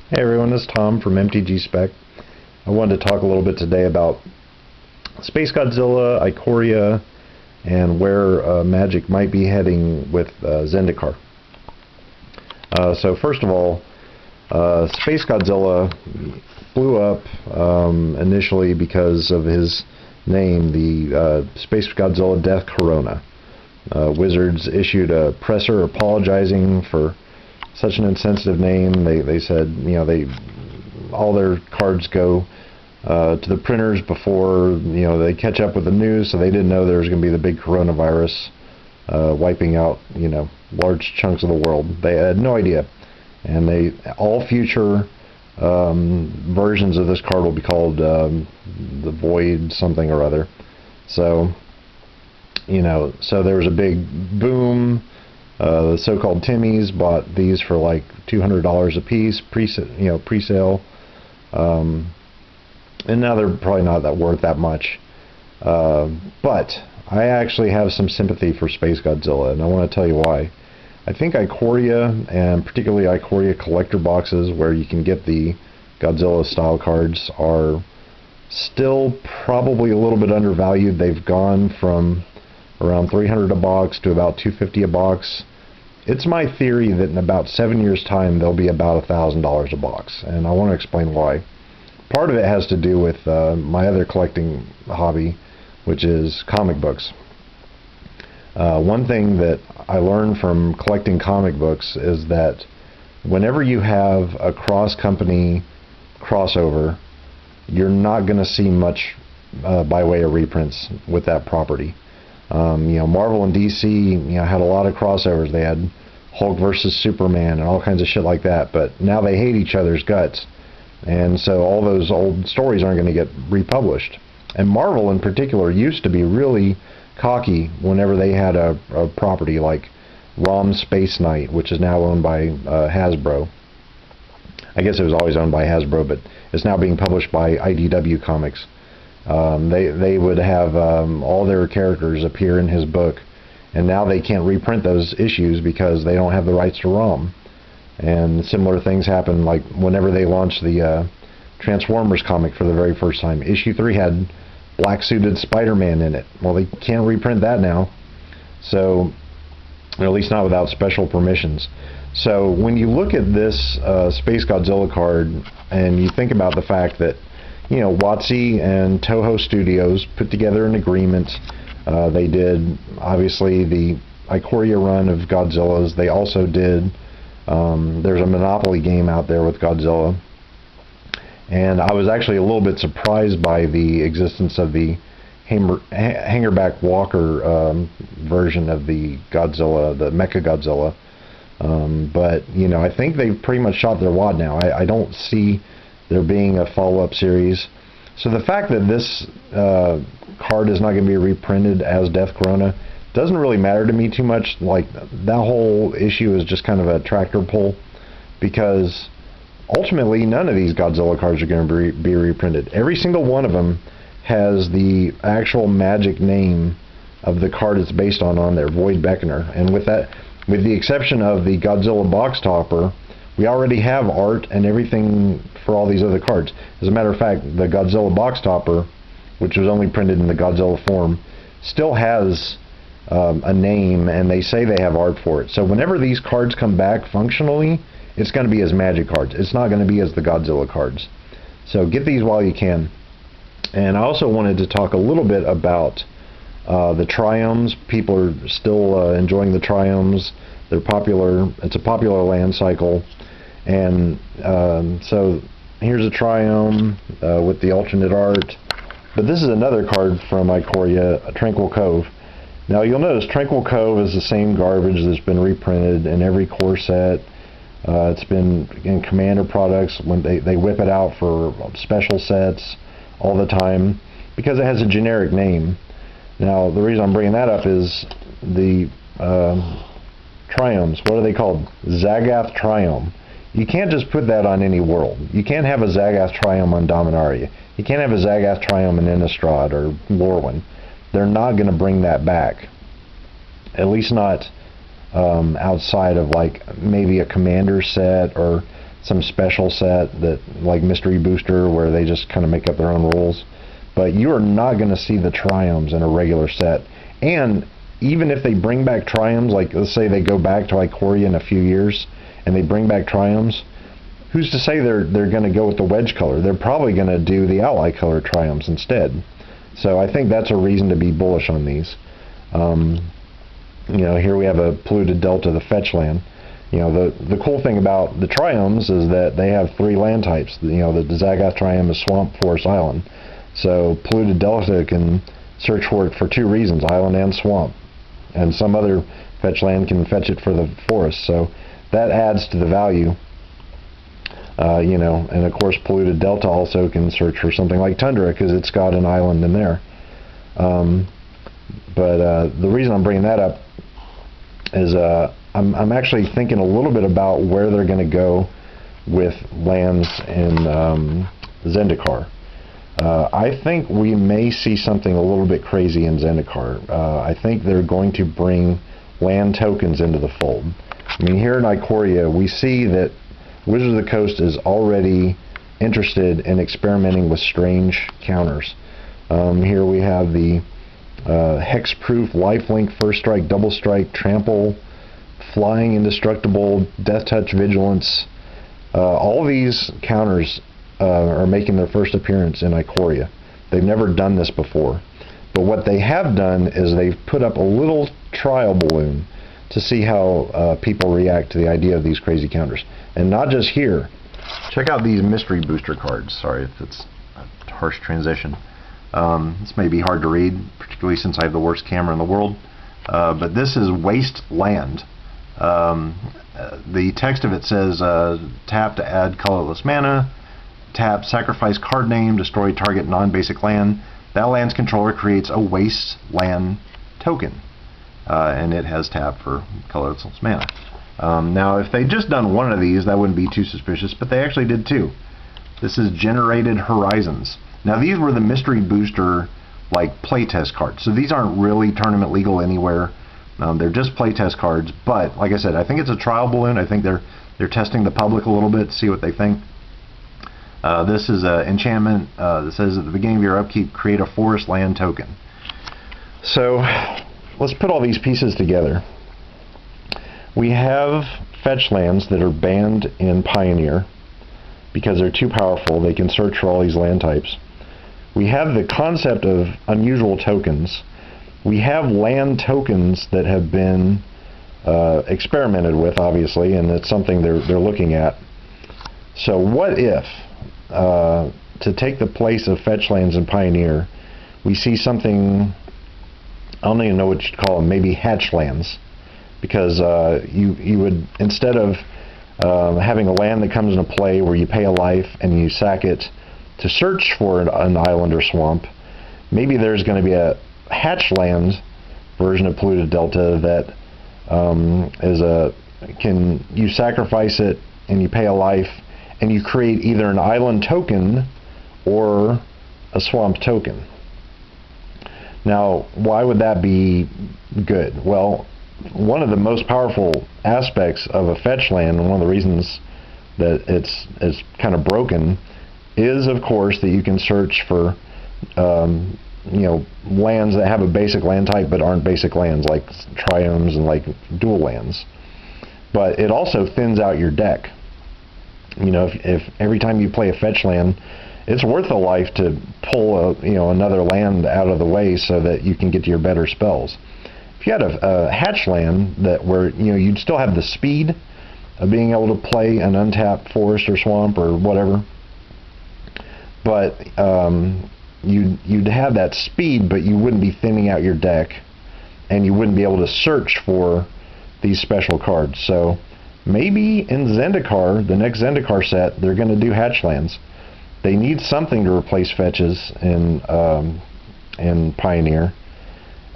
Hey everyone, this is Tom from MTG Spec. I wanted to talk a little bit today about Spacegodzilla, Ikoria, and where Magic might be heading with Zendikar. So first of all, Spacegodzilla blew up initially because of his name, the Spacegodzilla Death Corona. Wizards issued a presser apologizing for such an insensitive name. They said, you know, all their cards go to the printers before, you know, they catch up with the news, so they didn't know there was going to be the big coronavirus wiping out, you know, large chunks of the world. They had no idea, and all future versions of this card will be called the Void something or other. So, you know, so there was a big boom. The so-called Timmies bought these for like $200 a piece, pre-sale, and now they're probably not worth that much. But I actually have some sympathy for Spacegodzilla, and I want to tell you why. I think Ikoria, and particularly Ikoria collector boxes, where you can get the Godzilla style cards, are still probably a little bit undervalued. They've gone from around $300 a box to about $250 a box. It's my theory that in about 7 years' time they'll be about $1,000 a box, and I want to explain why. Part of it has to do with my other collecting hobby, which is comic books. One thing that I learned from collecting comic books is that whenever you have a cross-company crossover, you're not going to see much by way of reprints with that property. You know, Marvel and DC, you know, had a lot of crossovers. They had Hulk versus Superman and all kinds of shit like that, but now they hate each other's guts, and so all those old stories aren't going to get republished. And Marvel in particular used to be really cocky whenever they had a property like ROM Space Knight, which is now owned by Hasbro. I guess it was always owned by Hasbro, but it's now being published by IDW Comics. They would have all their characters appear in his book, and now they can't reprint those issues because they don't have the rights to ROM. And similar things happen, like whenever they launched the Transformers comic for the very first time. Issue 3 had black-suited Spider-Man in it. Well, they can't reprint that now, so, or at least not without special permissions. So when you look at this Spacegodzilla card, and you think about the fact that, you know, WotC and Toho Studios put together an agreement. They did, obviously, the Ikoria run of Godzillas. They also did, there's a Monopoly game out there with Godzilla. And I was actually a little bit surprised by the existence of the Hangerback Walker version of the Godzilla, the Mecha Godzilla. But, you know, I think they've pretty much shot their wad now. I don't see there being a follow-up series. So the fact that this card is not going to be reprinted as Death Corona doesn't really matter to me too much. Like, that whole issue is just kind of a tractor pull, because ultimately none of these Godzilla cards are going to be reprinted. Every single one of them has the actual Magic name of the card it's based on there, Void Beckoner. And with the exception of the Godzilla box topper, we already have art and everything for all these other cards. As a matter of fact, the Godzilla box topper, which was only printed in the Godzilla form, still has a name, and they say they have art for it. So whenever these cards come back functionally, it's going to be as Magic cards. It's not going to be as the Godzilla cards. So get these while you can. And I also wanted to talk a little bit about the Triomes. People are still enjoying the Triomes. They're popular. It's a popular land cycle. And so here's a Triome with the alternate art. But this is another card from Ikoria, Tranquil Cove. Now you'll notice Tranquil Cove is the same garbage that's been reprinted in every core set. It's been in Commander products when they whip it out for special sets all the time because it has a generic name. Now the reason I'm bringing that up is the Triomes. What are they called? Zagath Triome. You can't just put that on any world. You can't have a Zagath Triome on Dominaria. You can't have a Zagath Triome in Innistrad or Lorwyn. They're not going to bring that back. At least not outside of like maybe a Commander set or some special set that like Mystery Booster where they just kind of make up their own rules. But you are not going to see the Triomes in a regular set. And even if they bring back Triomes, like let's say they go back to Ikoria in a few years and they bring back Triomes, who's to say they're going to go with the wedge color? They're probably going to do the ally color Triomes instead. So I think that's a reason to be bullish on these. You know, here we have a polluted delta, the fetch land. You know, the cool thing about the Triomes is that they have 3 land types. You know, the Zagoth Triome is Swamp, Forest, Island. So polluted delta can search for it for 2 reasons, Island and Swamp. And some other fetch land can fetch it for the forest. So that adds to the value. You know, and of course polluted delta also can search for something like Tundra because it's got an island in there. But the reason I'm bringing that up is I'm actually thinking a little bit about where they're going to go with lands in Zendikar. I think we may see something a little bit crazy in Zendikar. I think they're going to bring land tokens into the fold. I mean, here in Ikoria, we see that Wizards of the Coast is already interested in experimenting with strange counters. Here we have the Hexproof, Lifelink, First Strike, Double Strike, Trample, Flying Indestructible, Death Touch, Vigilance. All these counters are making their first appearance in Ikoria. They've never done this before. But what they have done is they've put up a little trial balloon to see how people react to the idea of these crazy counters. And not just here. Check out these Mystery Booster cards. Sorry if it's a harsh transition. This may be hard to read, particularly since I have the worst camera in the world. But this is Wasteland. The text of it says, tap to add colorless mana, tap, sacrifice card name, destroy target non-basic land. That land's controller creates a Wasteland token. And it has tap for colorless mana. Now, if they'd just done one of these, that wouldn't be too suspicious, but they actually did 2. This is Generated Horizons. Now, these were the Mystery Booster, like, playtest cards. So these aren't really tournament legal anywhere. They're just playtest cards, but, like I said, I think it's a trial balloon. I think they're testing the public a little bit to see what they think. This is an enchantment that says at the beginning of your upkeep, create a forest land token. So, let's put all these pieces together. We have fetch lands that are banned in Pioneer because they're too powerful. They can search for all these land types. We have the concept of unusual tokens. We have land tokens that have been experimented with, obviously, and it's something they're looking at. So what if, to take the place of fetch lands in Pioneer, we see something, I don't even know what you'd call them, maybe hatchlands. Because you would, instead of having a land that comes into play where you pay a life and you sack it to search for an island or swamp, maybe there's going to be a hatchland version of polluted delta that you sacrifice it and you pay a life and you create either an island token or a swamp token. Now, why would that be good? Well, one of the most powerful aspects of a fetch land, and one of the reasons that it's kind of broken, is of course that you can search for you know, lands that have a basic land type but aren't basic lands, like triomes and like dual lands. But it also thins out your deck. You know, if every time you play a fetch land, it's worth a life to pull another land out of the way so that you can get to your better spells. If you had a hatch land where you'd still have the speed of being able to play an untapped forest or swamp or whatever, but you'd have that speed, but you wouldn't be thinning out your deck, and you wouldn't be able to search for these special cards. So maybe in Zendikar, the next Zendikar set, they're going to do hatchlands. They need something to replace fetches in Pioneer.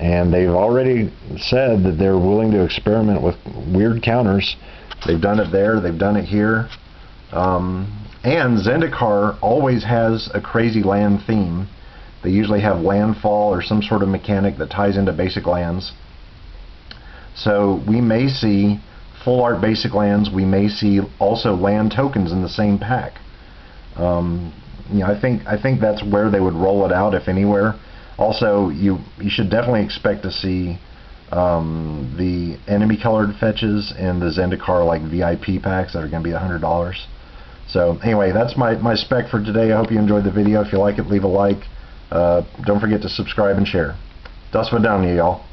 And they've already said that they're willing to experiment with weird counters. They've done it there, they've done it here. And Zendikar always has a crazy land theme. They usually have landfall or some sort of mechanic that ties into basic lands. So we may see full art basic lands, we may see also land tokens in the same pack. You know, I think that's where they would roll it out, if anywhere. Also, you should definitely expect to see the enemy colored fetches and the Zendikar like VIP packs that are going to be $100. So anyway, that's my spec for today. I hope you enjoyed the video. If you like it, leave a like. Don't forget to subscribe and share. Das Vidania, y'all.